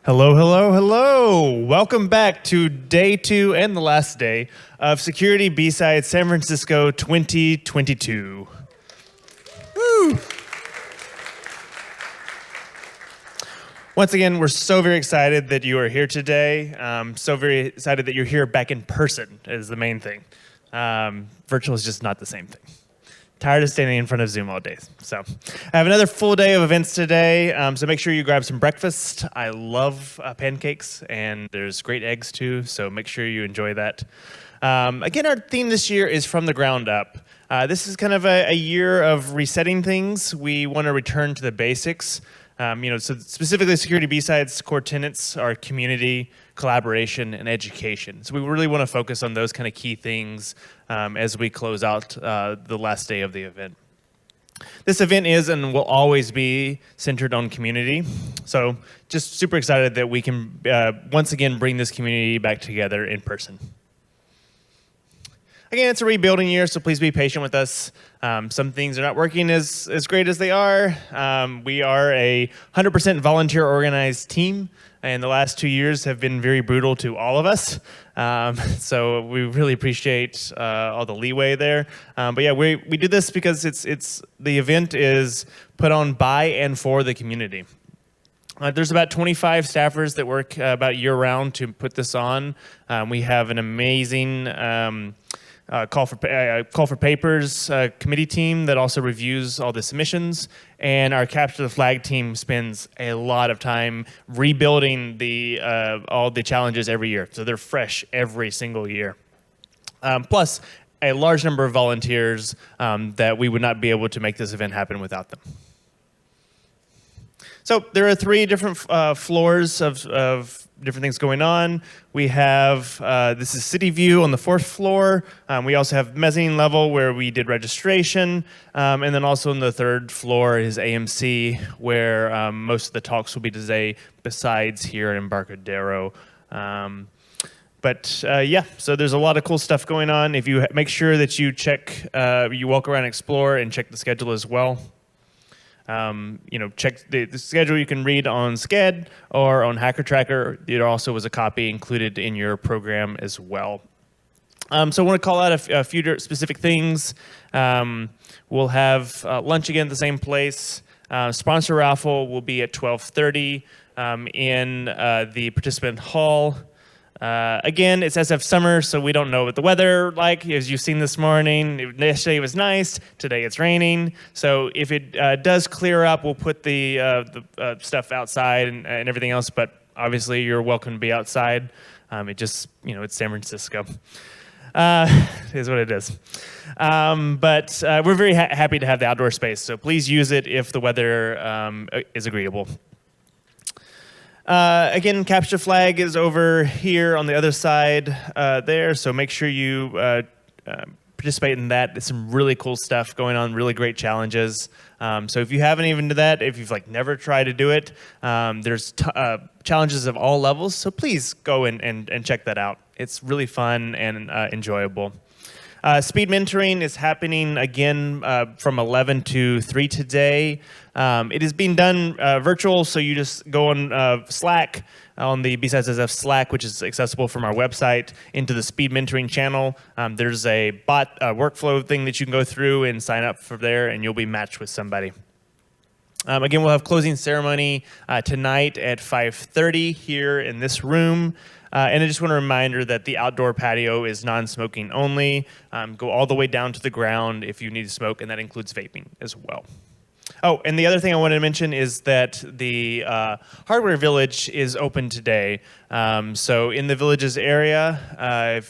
Hello, hello, hello. Welcome back to day 2 and the last day of Security B-Sides San Francisco 2022. Woo! Once again, we're so very excited that you are here today. So very excited that you're here back in person is the main thing. Virtual is just not the same thing. Tired of standing in front of Zoom all day. So I have another full day of events today, so make sure you grab some breakfast. I love pancakes, and there's great eggs too, so make sure you enjoy that. Again, our theme this year is from the ground up. This is kind of a year of resetting things. We want to return to the basics. So specifically Security B-Sides core tenets are community, collaboration, and education. So we really want to focus on those kind of key things as we close out the last day of the event. This event is and will always be centered on community. So just super excited that we can once again bring this community back together in person. Again, it's a rebuilding year, so please be patient with us. Some things are not working as great as they are. We are a 100% volunteer organized team, and the last 2 years have been very brutal to all of us. So we really appreciate all the leeway there. But yeah, we do this because the event is put on by and for the community. There's about 25 staffers that work about year-round to put this on. We have an amazing Call for Papers committee team that also reviews all the submissions, and our Capture the Flag team spends a lot of time rebuilding all the challenges every year, so they're fresh every single year. Plus, a large number of volunteers that we would not be able to make this event happen without them. So there are 3 different floors of different things going on. We have, this is City View on the 4th floor. We also have mezzanine level where we did registration. And then also on the 3rd floor is AMC, where most of the talks will be today, besides here in Embarcadero. Yeah, so there's a lot of cool stuff going on. If you make sure that you check, you walk around and explore and check the schedule as well. Check the schedule you can read on Sched or on Hacker Tracker. There also was a copy included in your program as well. So I want to call out a few specific things. We'll have lunch again at the same place. Sponsor raffle will be at 12:30 in the participant hall. Again, it's SF summer, so we don't know what the weather like. As you've seen this morning, yesterday it was nice. Today it's raining. So if it does clear up, we'll put the stuff outside and everything else. But obviously, you're welcome to be outside. It's San Francisco. It is what it is. But we're very happy to have the outdoor space. So please use it if the weather is agreeable. Again, Capture Flag is over here on the other side there, so make sure you participate in that. There's some really cool stuff going on, really great challenges. So if you haven't even done that, if you've never tried to do it, there's challenges of all levels, so please go and check that out. It's really fun and enjoyable. Speed mentoring is happening again from 11 to 3 today. It is being done virtual, so you just go on Slack, on the BSidesSF Slack, which is accessible from our website, into the speed mentoring channel. There's a bot workflow thing that you can go through and sign up for there, and you'll be matched with somebody. Again, we'll have closing ceremony tonight at 5:30 here in this room. And I just want a reminder that the outdoor patio is non-smoking only. Go all the way down to the ground if you need to smoke, and that includes vaping as well. Oh, and the other thing I wanted to mention is that the Hardware Village is open today. So in the Villages area, I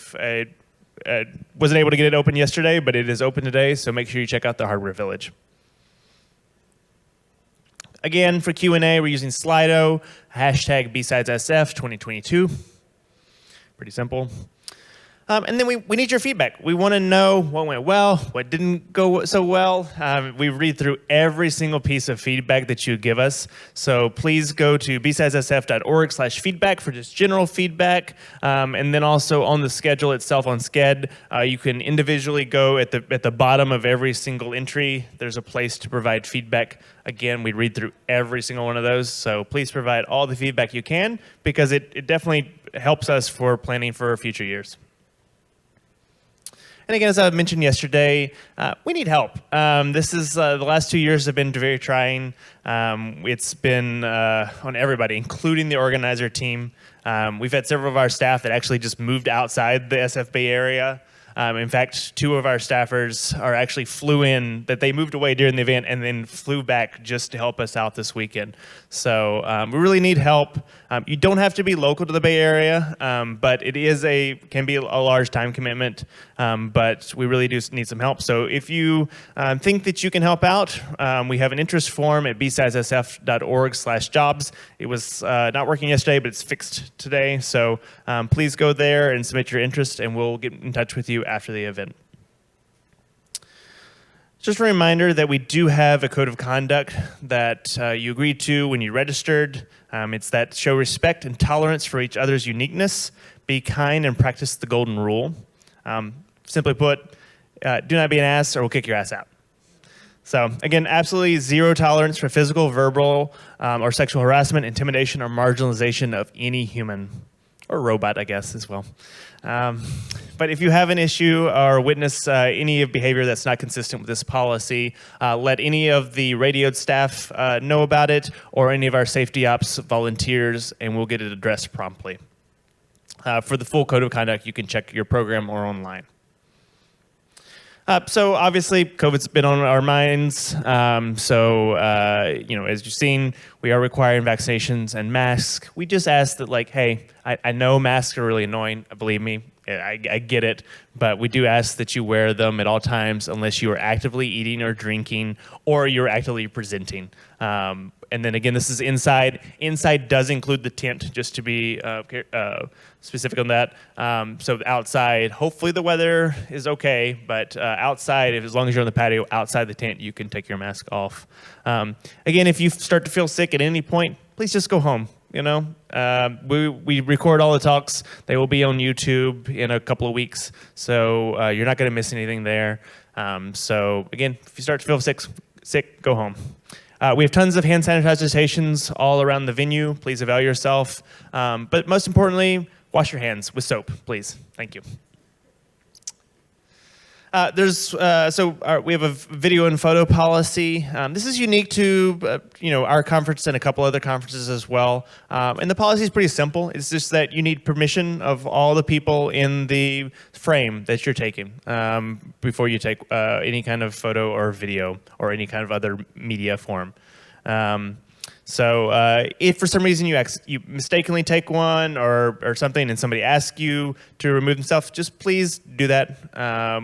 wasn't able to get it open yesterday, but it is open today, so make sure you check out the Hardware Village. Again, for Q&A, we're using Slido, hashtag BSidesSF 2022. Pretty simple. And then we need your feedback. We want to know what went well, what didn't go so well. We read through every single piece of feedback that you give us. So please go to BSidesSF.org/feedback for just general feedback. And then also on the schedule itself on Sched, you can individually go at the bottom of every single entry. There's a place to provide feedback. Again, we read through every single one of those. So please provide all the feedback you can, because it definitely helps us for planning for future years. And again, as I mentioned yesterday, we need help. This is the last 2 years have been very trying. It's been on everybody, including the organizer team. We've had several of our staff that actually just moved outside the SF Bay area. In fact, 2 of our staffers are actually flew in, that they moved away during the event and then flew back just to help us out this weekend. So we really need help. You don't have to be local to the Bay Area, but it can be a large time commitment. But we really do need some help. So if you think that you can help out, we have an interest form at BSidesSF.org/jobs. It was not working yesterday, but it's fixed today. So please go there and submit your interest, and we'll get in touch with you after the event. Just a reminder that we do have a code of conduct that you agreed to when you registered. It's that show respect and tolerance for each other's uniqueness, be kind, and practice the golden rule. Simply put, do not be an ass or we'll kick your ass out. So again, absolutely zero tolerance for physical, verbal, or sexual harassment, intimidation, or marginalization of any human. Or robot, I guess, as well. But if you have an issue or witness any behavior that's not consistent with this policy, let any of the radioed staff know about it, or any of our safety ops volunteers, and we'll get it addressed promptly. For the full code of conduct, you can check your program or online. So obviously, COVID's been on our minds. As you've seen, we are requiring vaccinations and masks. We just ask that, hey, I know masks are really annoying. Believe me, I get it. But we do ask that you wear them at all times unless you are actively eating or drinking or you're actively presenting. And then again, this is inside. Inside does include the tent, just to be specific on that. So outside, hopefully the weather is okay, but outside, as long as you're on the patio, outside the tent, you can take your mask off. Again, if you start to feel sick at any point, please just go home. We record all the talks. They will be on YouTube in a couple of weeks, so you're not going to miss anything there. So again, if you start to feel sick, go home. We have tons of hand sanitizer stations all around the venue. Please avail yourself. But most importantly, wash your hands with soap, please. Thank you. We have a video and photo policy. This is unique to our conference and a couple other conferences as well. And the policy is pretty simple. It's just that you need permission of all the people in the frame that you're taking before you take any kind of photo or video or any kind of other media form. If for some reason you mistakenly take one or something and somebody asks you to remove themselves, just please do that.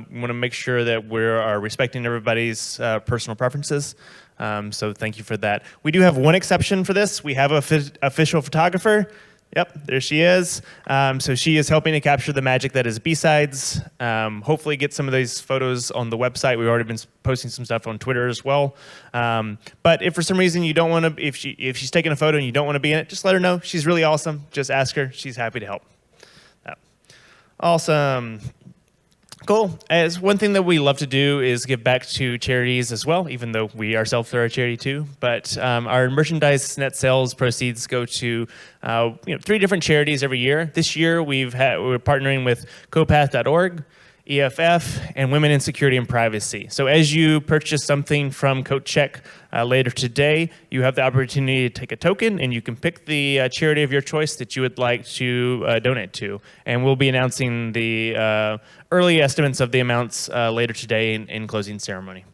We want to make sure that we are respecting everybody's personal preferences. So thank you for that. We do have one exception for this. We have an official photographer. Yep, there she is. So she is helping to capture the magic that is B-Sides. Hopefully get some of these photos on the website. We've already been posting some stuff on Twitter as well. But if for some reason you don't want to, if she's taking a photo and you don't want to be in it, just let her know. She's really awesome. Just ask her. She's happy to help. Awesome. Cool. As one thing that we love to do is give back to charities as well, even though we ourselves are a charity too. But our merchandise net sales proceeds go to 3 different charities every year. This year we're partnering with copath.org, EFF, and Women in Security and Privacy. So as you purchase something from CodeCheck later today, you have the opportunity to take a token, and you can pick the charity of your choice that you would like to donate to. And we'll be announcing the early estimates of the amounts later today in closing ceremony.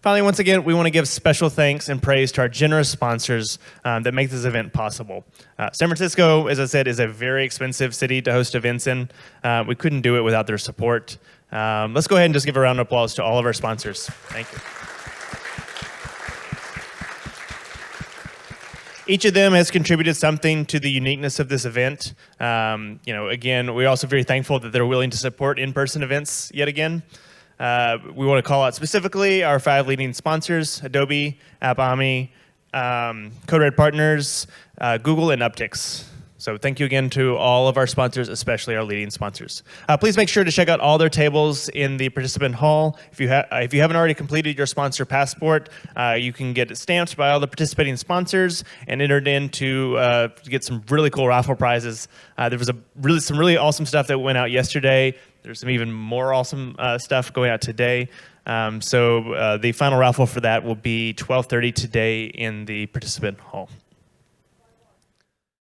Finally, once again, we want to give special thanks and praise to our generous sponsors that make this event possible. San Francisco, as I said, is a very expensive city to host events in. We couldn't do it without their support. Let's go ahead and just give a round of applause to all of our sponsors. Thank you. Each of them has contributed something to the uniqueness of this event. Again, we're also very thankful that they're willing to support in-person events yet again. We want to call out specifically our 5 leading sponsors: Adobe, AppAmi, Code-Red Partners, Google, and Uptix. So thank you again to all of our sponsors, especially our leading sponsors. Please make sure to check out all their tables in the participant hall. If you haven't already completed your sponsor passport, you can get it stamped by all the participating sponsors and entered in to get some really cool raffle prizes. There was some really awesome stuff that went out yesterday. There's some even more awesome stuff going out today. So the final raffle for that will be 12:30 today in the participant hall.